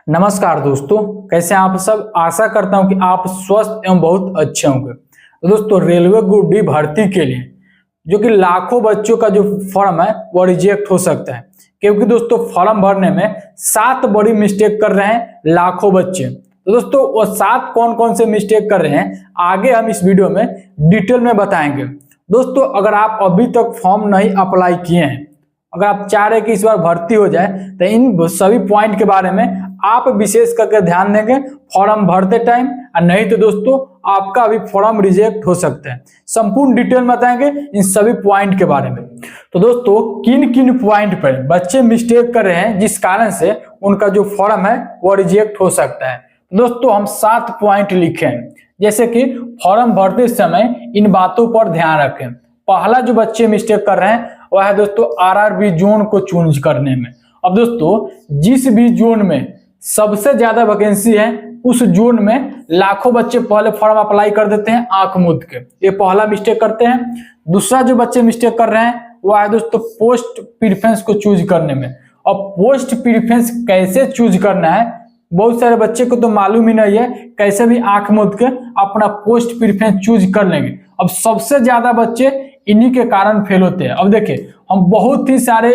नमस्कार दोस्तों, कैसे हैं आप सब। आशा करता हूं कि आप स्वस्थ एवं बहुत अच्छे होंगे। तो दोस्तों, रेलवे ग्रुप डी भर्ती के लिए जो कि लाखों बच्चों का जो फॉर्म है वो रिजेक्ट हो सकता है, क्योंकि दोस्तों फॉर्म भरने में 7 बड़ी मिस्टेक कर रहे हैं लाखों बच्चे। तो दोस्तों वो 7 कौन कौन से मिस्टेक कर रहे हैं आगे हम इस वीडियो में डिटेल में बताएंगे। दोस्तों, अगर आप अभी तक फॉर्म नहीं अप्लाई किए हैं, अगर आप चाह रहे हैं कि इस बार भर्ती हो जाए, तो इन सभी पॉइंट के बारे में आप विशेष करके ध्यान देंगे फॉर्म भरते टाइम, और नहीं तो दोस्तों आपका अभी फॉर्म रिजेक्ट हो सकता है। संपूर्ण डिटेल में बताएंगे इन सभी पॉइंट के बारे में। तो दोस्तों, किन किन पॉइंट पर बच्चे मिस्टेक कर रहे हैं जिस कारण से उनका जो फॉर्म है वो रिजेक्ट हो सकता है। दोस्तों, हम 7 पॉइंट लिखे हैं, जैसे कि फॉर्म भरते समय इन बातों पर ध्यान रखें। पहला जो बच्चे मिस्टेक कर रहे हैं वह है दोस्तों आरआरबी जोन को चूज करने में। अब दोस्तों, जिस भी जोन में सबसे ज्यादा वैकेंसी है उस जोन में लाखों बच्चे पहले फॉर्म अप्लाई कर देते हैं आंख मूंद के। ये पहला मिस्टेक करते हैं। दूसरा जो बच्चे मिस्टेक कर रहे हैं वो है दोस्तों पोस्ट प्रीफरेंस को चूज करने में। और पोस्ट प्रीफरेंस कैसे चूज करना है, बहुत सारे बच्चे को तो मालूम ही नहीं है, कैसे भी आंख मूंद के अपना पोस्ट प्रीफरेंस चूज कर लेंगे। अब सबसे ज्यादा बच्चे इन्हीं के कारण फेल होते हैं। अब देखिए, हम बहुत ही सारे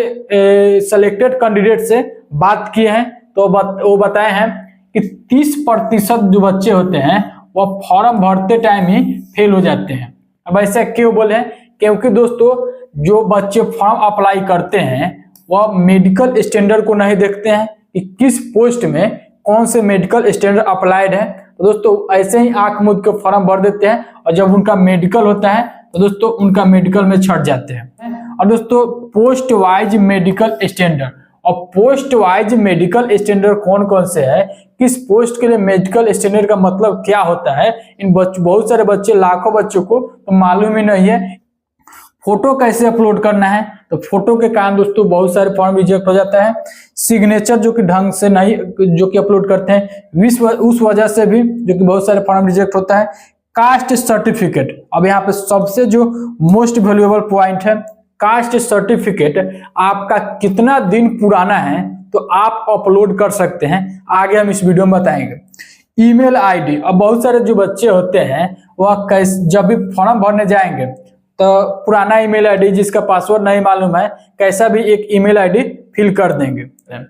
सिलेक्टेड कैंडिडेट से बात किए हैं, तो वो बताए हैं कि 30% जो बच्चे होते हैं वह फॉर्म भरते टाइम ही फेल हो जाते हैं। अब ऐसा क्यों बोले हैं? क्योंकि दोस्तों जो बच्चे फॉर्म अप्लाई करते हैं वह मेडिकल स्टैंडर्ड को नहीं देखते हैं कि किस पोस्ट में कौन से मेडिकल स्टैंडर्ड अप्लाइड है। तो दोस्तों ऐसे ही आंख मूंद के फॉर्म भर देते हैं, और जब उनका मेडिकल होता है तो दोस्तों उनका मेडिकल में छट जाते हैं। और दोस्तों पोस्ट वाइज मेडिकल स्टैंडर्ड, और पोस्ट वाइज मेडिकल स्टैंडर्ड कौन कौन से है, किस पोस्ट के लिए मेडिकल स्टैंडर्ड का मतलब क्या होता है, इन बहुत सारे बच्चे लाखों बच्चों को तो मालूम ही नहीं है। फोटो कैसे अपलोड करना है, तो फोटो के कारण दोस्तों बहुत सारे फॉर्म रिजेक्ट हो जाता है। सिग्नेचर जो कि ढंग से नहीं जो कि अपलोड करते हैं, उस वजह से भी जो कि बहुत सारे फॉर्म रिजेक्ट होता है। कास्ट सर्टिफिकेट, अब यहाँ पे सबसे जो मोस्ट वैल्यूएबल पॉइंट है, कास्ट सर्टिफिकेट आपका कितना दिन पुराना है तो आप अपलोड कर सकते हैं, आगे हम इस वीडियो में बताएंगे। ईमेल आईडी, अब बहुत सारे जो बच्चे होते हैं वह जब भी फॉर्म भरने जाएंगे तो पुराना ईमेल आईडी जिसका पासवर्ड नहीं मालूम है, कैसा भी एक ईमेल आईडी फिल कर देंगे।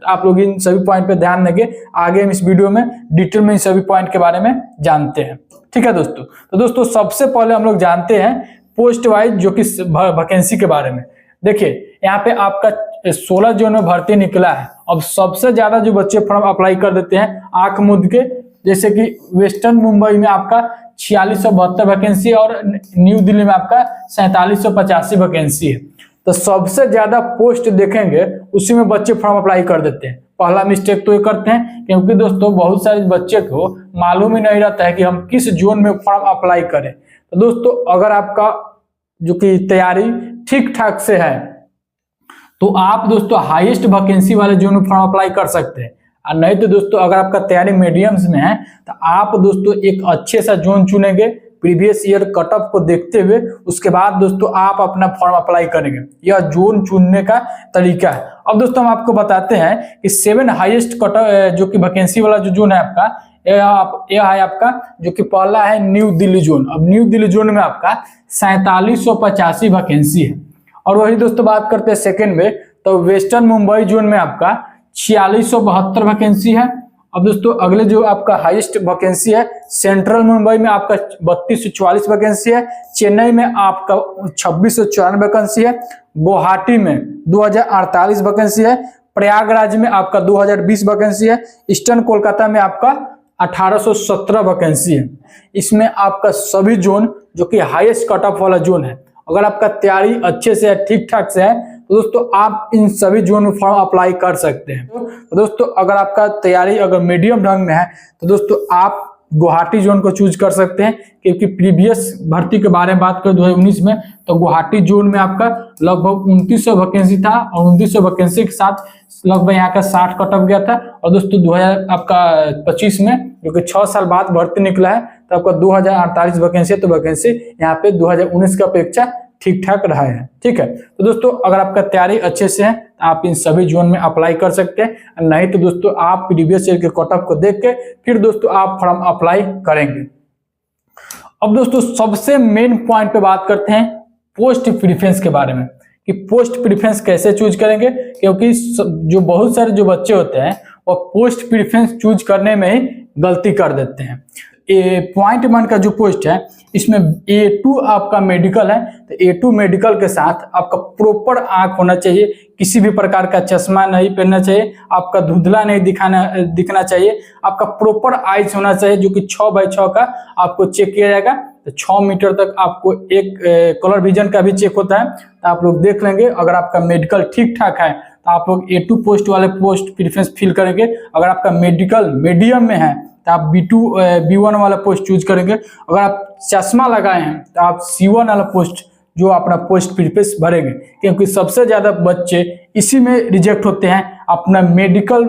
आप लोग इन सभी पॉइंट पे ध्यान देंगे, आगे हम इस वीडियो में डिटेल में इन सभी पॉइंट के बारे में जानते हैं। ठीक है दोस्तों, तो दोस्तों सबसे पहले हम लोग जानते हैं पोस्ट वाइज जो कि वैकेंसी के बारे में। देखिए यहाँ पे आपका 16 जोन में भर्ती निकला है। अब सबसे ज्यादा जो बच्चे फॉर्म अप्लाई कर देते हैं आंख मूंद के, जैसे कि वेस्टर्न मुंबई में आपका 4672 वैकेंसी और न्यू दिल्ली में आपका 4785 वैकेंसी है। तो सबसे ज्यादा पोस्ट देखेंगे उसी में बच्चे फॉर्म अप्लाई कर देते हैं। पहला मिस्टेक तो ये करते हैं क्योंकि दोस्तों बहुत सारे बच्चे को मालूम ही नहीं रहता है कि हम किस जोन में फॉर्म अप्लाई करें। तो दोस्तों अगर आपका जो कि तैयारी ठीक ठाक से है तो आप दोस्तों हाईएस्ट वैकेंसी वाले जोन में फॉर्म अप्लाई कर सकते हैं, और नहीं तो दोस्तों अगर आपका तैयारी मीडियम्स में है तो आप दोस्तों एक अच्छे सा जोन चुनेंगे प्रीवियस ईयर कट ऑफ को देखते हुए, उसके बाद दोस्तों आप अपना फॉर्म अप्लाई करेंगे। यह जोन चुनने का तरीका है। अब दोस्तों हम आपको बताते हैं कि 7 हाईएस्ट कट ऑफ जो कि वैकेंसी वाला जो जोन है आपका, यह है आपका जो कि पहला है न्यू दिल्ली जोन। अब न्यू दिल्ली जोन में आपका 4785 वैकेंसी है। और वही दोस्तों बात करते हैं सेकंड में, तो वेस्टर्न मुंबई जोन में आपका 4672 वैकेंसी है। अब दोस्तों अगले जो आपका हाईएस्ट वैकेंसी है सेंट्रल मुंबई में आपका 3244 वैकेंसी है। चेन्नई में आपका 2694 वैकेंसी है। गुवाहाटी में 2048 वैकेंसी है। प्रयागराज में आपका 2020 वैकेंसी है। ईस्टर्न कोलकाता में आपका 1817 वैकेंसी है। इसमें आपका सभी जोन जो कि हाईएस्ट कट ऑफ वाला जोन है, अगर आपका तैयारी अच्छे से है, ठीक ठाक से है, तो दोस्तों आप इन सभी जोन में फॉर्म अप्लाई कर सकते हैं। तो दोस्तों अगर आपका तैयारी अगर मीडियम ढंग में है तो दोस्तों आप गुवाहाटी जोन को चूज कर सकते हैं, क्योंकि प्रीवियस भर्ती के बारे में बात करें 2019 में तो गुवाहाटी जोन में आपका लगभग 2900 वैकेंसी था, और 2900 वैकेंसी के साथ लगभग यहाँ का 60 कट ऑफ गया था। और दोस्तों 2025 में जो कि 6 साल बाद भर्ती निकला है तो आपका 2048 वैकेंसी है, तो वैकेंसी यहाँ पे 2019 की अपेक्षा ठीक ठाक रहा है। ठीक है, तो दोस्तों अगर आपका तैयारी अच्छे से है तो आप इन सभी जोन में अप्लाई कर सकते हैं, नहीं तो दोस्तों आप प्रीवियस ईयर के कट ऑफ को देख के फिर दोस्तों आप फॉर्म अप्लाई करेंगे। अब दोस्तों सबसे मेन पॉइंट पे बात करते हैं पोस्ट प्रीफरेंस के बारे में कि पोस्ट प्रीफरेंस कैसे चूज करेंगे, क्योंकि जो बहुत सारे जो बच्चे होते हैं वो पोस्ट प्रीफरेंस चूज करने में ही गलती कर देते हैं। पॉइंट 1 का जो पोस्ट है इसमें A2 आपका मेडिकल है, तो A2 मेडिकल के साथ आपका प्रॉपर आंख होना चाहिए, किसी भी प्रकार का चश्मा नहीं पहनना चाहिए, आपका धुंधला नहीं दिखना चाहिए, आपका प्रॉपर आइज होना चाहिए जो कि 6x6 का आपको चेक किया जाएगा। तो 6 मीटर तक आपको एक कलर विजन का भी चेक होता है, तो आप लोग देख लेंगे। अगर आपका मेडिकल ठीक ठाक है तो आप लोग A2 पोस्ट वाले पोस्ट प्रीफरेंस फिल करेंगे। अगर आपका मेडिकल मीडियम में है तो आप B1 वाला पोस्ट चूज करेंगे। अगर आप चश्मा लगाए हैं तो आप C1 वाला पोस्ट जो अपना पोस्ट प्रीफरेंस भरेंगे, क्योंकि सबसे ज्यादा बच्चे इसी में रिजेक्ट होते हैं अपना मेडिकल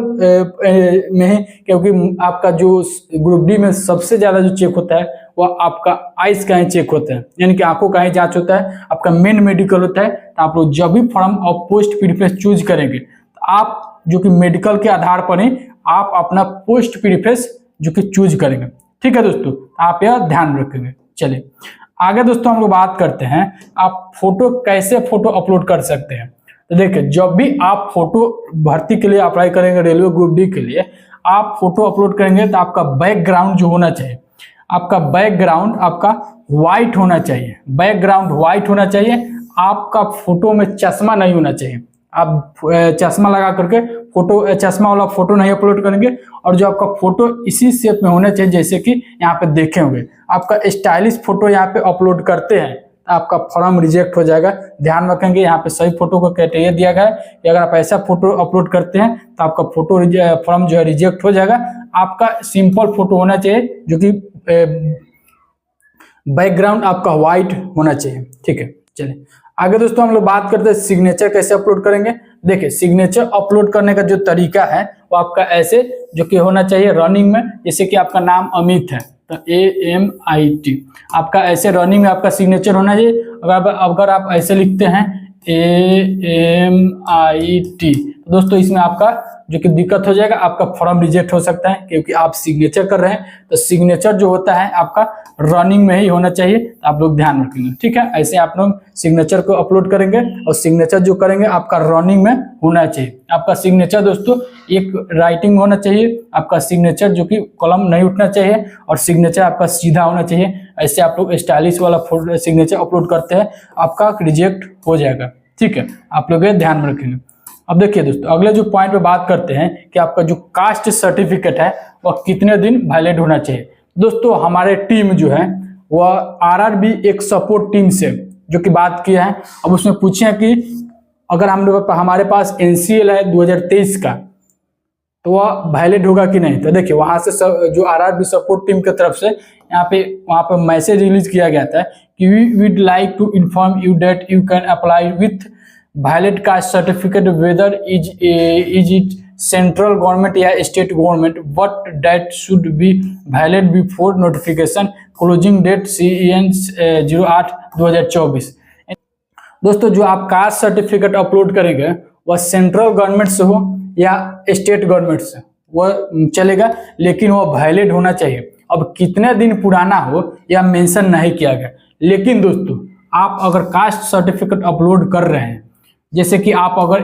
में ही, क्योंकि आपका जो ग्रुप डी में सबसे ज्यादा जो चेक होता है वह आपका आइस का ही चेक होता है, यानी कि आंखों का ही जांच होता है, आपका मेन मेडिकल होता है। तो आप लोग जब भी फॉर्म और पोस्ट प्रीफरेंस चूज करेंगे तो आप जो कि मेडिकल के आधार पर ही आप अपना पोस्ट प्रीफरेंस जो कि चूज करेंगे। ठीक है दोस्तों, आप यह ध्यान रखेंगे। चलिए आगे दोस्तों हम लोग बात करते हैं आप फोटो कैसे फोटो अपलोड कर सकते हैं। तो देखिए जब भी आप फोटो भर्ती के लिए अप्लाई करेंगे रेलवे ग्रुप डी के लिए, आप फोटो अपलोड करेंगे तो आपका बैकग्राउंड जो होना चाहिए, आपका बैकग्राउंड आपका व्हाइट होना चाहिए, बैकग्राउंड व्हाइट होना चाहिए। आपका फोटो में चश्मा नहीं होना चाहिए, आप चश्मा लगा करके फोटो चश्मा वाला फोटो नहीं अपलोड करेंगे। और जो आपका फोटो इसी शेप में होना चाहिए, जैसे कि यहाँ पे देखे होंगे आपका स्टाइलिश फोटो यहाँ पे अपलोड करते हैं तो आपका फॉर्म रिजेक्ट हो जाएगा। ध्यान रखेंगे यहाँ पे सही फोटो को क्राइटेरिया दिया गया है कि अगर आप ऐसा फोटो अपलोड करते हैं तो आपका फोटो फॉर्म जो है रिजेक्ट हो जाएगा। आपका सिंपल फोटो होना चाहिए जो कि बैकग्राउंड आपका व्हाइट होना चाहिए। ठीक है, चलिए आगे दोस्तों हम लोग बात करते हैं सिग्नेचर कैसे अपलोड करेंगे। देखिए सिग्नेचर अपलोड करने का जो तरीका है वो आपका ऐसे जो कि होना चाहिए रनिंग में, जैसे कि आपका नाम अमित है तो AMIT, आपका ऐसे रनिंग में आपका सिग्नेचर होना चाहिए। अगर आप ऐसे लिखते हैं AMIT तो दोस्तों इसमें आपका जो कि दिक्कत हो जाएगा, आपका फॉर्म रिजेक्ट हो सकता है, क्योंकि आप सिग्नेचर कर रहे हैं। तो सिग्नेचर जो होता है आपका रनिंग में ही होना चाहिए, तो आप लोग ध्यान रखेंगे। ठीक है, ऐसे आप लोग सिग्नेचर को अपलोड करेंगे और सिग्नेचर जो करेंगे आपका रनिंग में होना चाहिए। आपका सिग्नेचर दोस्तों एक राइटिंग होना चाहिए, आपका सिग्नेचर जो कि कलम नहीं उठना चाहिए और सिग्नेचर आपका सीधा होना चाहिए। ऐसे आप लोग स्टाइलिश वाला सिग्नेचर अपलोड करते हैं आपका रिजेक्ट हो जाएगा। ठीक है, आप लोग ध्यान रखेंगे। अब देखिए दोस्तों अगले जो पॉइंट पे बात करते हैं कि आपका जो कास्ट सर्टिफिकेट है वह कितने दिन वैलिड होना चाहिए। दोस्तों हमारे टीम जो है वह RRB एक सपोर्ट टीम से जो कि बात किया है। अब उसमें पूछे कि अगर हमारे पास NCL है 2023 का तो वह वैलिड होगा कि नहीं। तो देखिए वहां से जो RRB सपोर्ट टीम की तरफ से वहाँ पे मैसेज रिलीज किया गया था कि we would like to inform you that you can apply with valid caste certificate whether is it central government या state government, but that should be valid before notification, closing date CEN 08/2024। दोस्तों जो आप caste certificate upload करेंगे वह central government से हो या state government से वह चलेगा, लेकिन वह वैलिड होना चाहिए। अब कितने दिन पुराना हो यह मेंशन नहीं किया गया, लेकिन दोस्तों आप अगर कास्ट सर्टिफिकेट अपलोड कर रहे हैं, जैसे कि आप अगर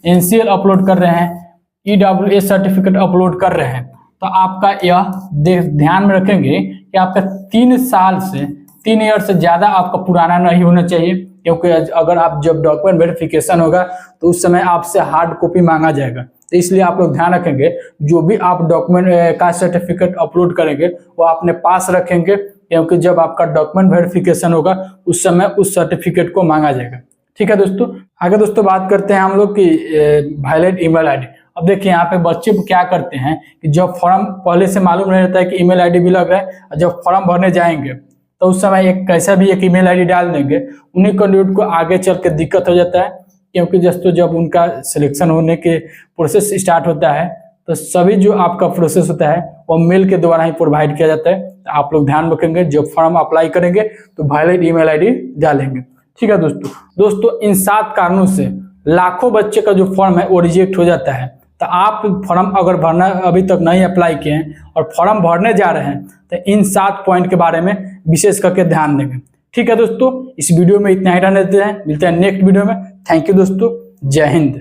NCL अपलोड कर रहे हैं, EWS सर्टिफिकेट अपलोड कर रहे हैं, तो आपका यह ध्यान में रखेंगे कि आपका 3 साल से 3 ईयर से ज्यादा आपका पुराना नहीं होना चाहिए, क्योंकि अगर आप जब डॉक्यूमेंट वेरिफिकेशन होगा तो उस समय आपसे हार्ड कॉपी मांगा जाएगा। तो इसलिए आप लोग ध्यान रखेंगे जो भी आप डॉक्यूमेंट कास्ट सर्टिफिकेट अपलोड करेंगे वो अपने पास रखेंगे, क्योंकि जब आपका डॉक्यूमेंट वेरिफिकेशन होगा उस समय उस सर्टिफिकेट को मांगा जाएगा। ठीक है दोस्तों, आगे दोस्तों बात करते हैं हम लोग की वैलिड ईमेल आईडी। अब देखिए यहाँ पे बच्चे क्या करते हैं कि जब फॉर्म पहले से मालूम नहीं रहता है कि ईमेल आईडी भी लग रहा है, और जब फॉर्म भरने जाएंगे तो उस समय एक कैसा भी एक ईमेल आईडी डाल देंगे, उन्हीं कैंडिडेट को आगे चल के दिक्कत हो जाता है, क्योंकि दोस्तों जब उनका सिलेक्शन होने के प्रोसेस स्टार्ट होता है तो सभी जो आपका प्रोसेस होता है वो मेल के द्वारा ही प्रोवाइड किया जाता है। आप लोग ध्यान रखेंगे, जब फॉर्म अप्लाई करेंगे तो वैलिड ईमेल आईडी डालेंगे। ठीक है दोस्तों इन 7 कारणों से लाखों बच्चे का जो फॉर्म है वो रिजेक्ट हो जाता है। तो आप फॉर्म अगर भरना अभी तक नहीं अप्लाई किए हैं और फॉर्म भरने जा रहे हैं तो इन 7 पॉइंट के बारे में विशेष करके ध्यान देंगे। ठीक है दोस्तों, इस वीडियो में इतना ही रहने देते हैं, मिलते हैं नेक्स्ट वीडियो में। थैंक यू दोस्तों, जय हिंद।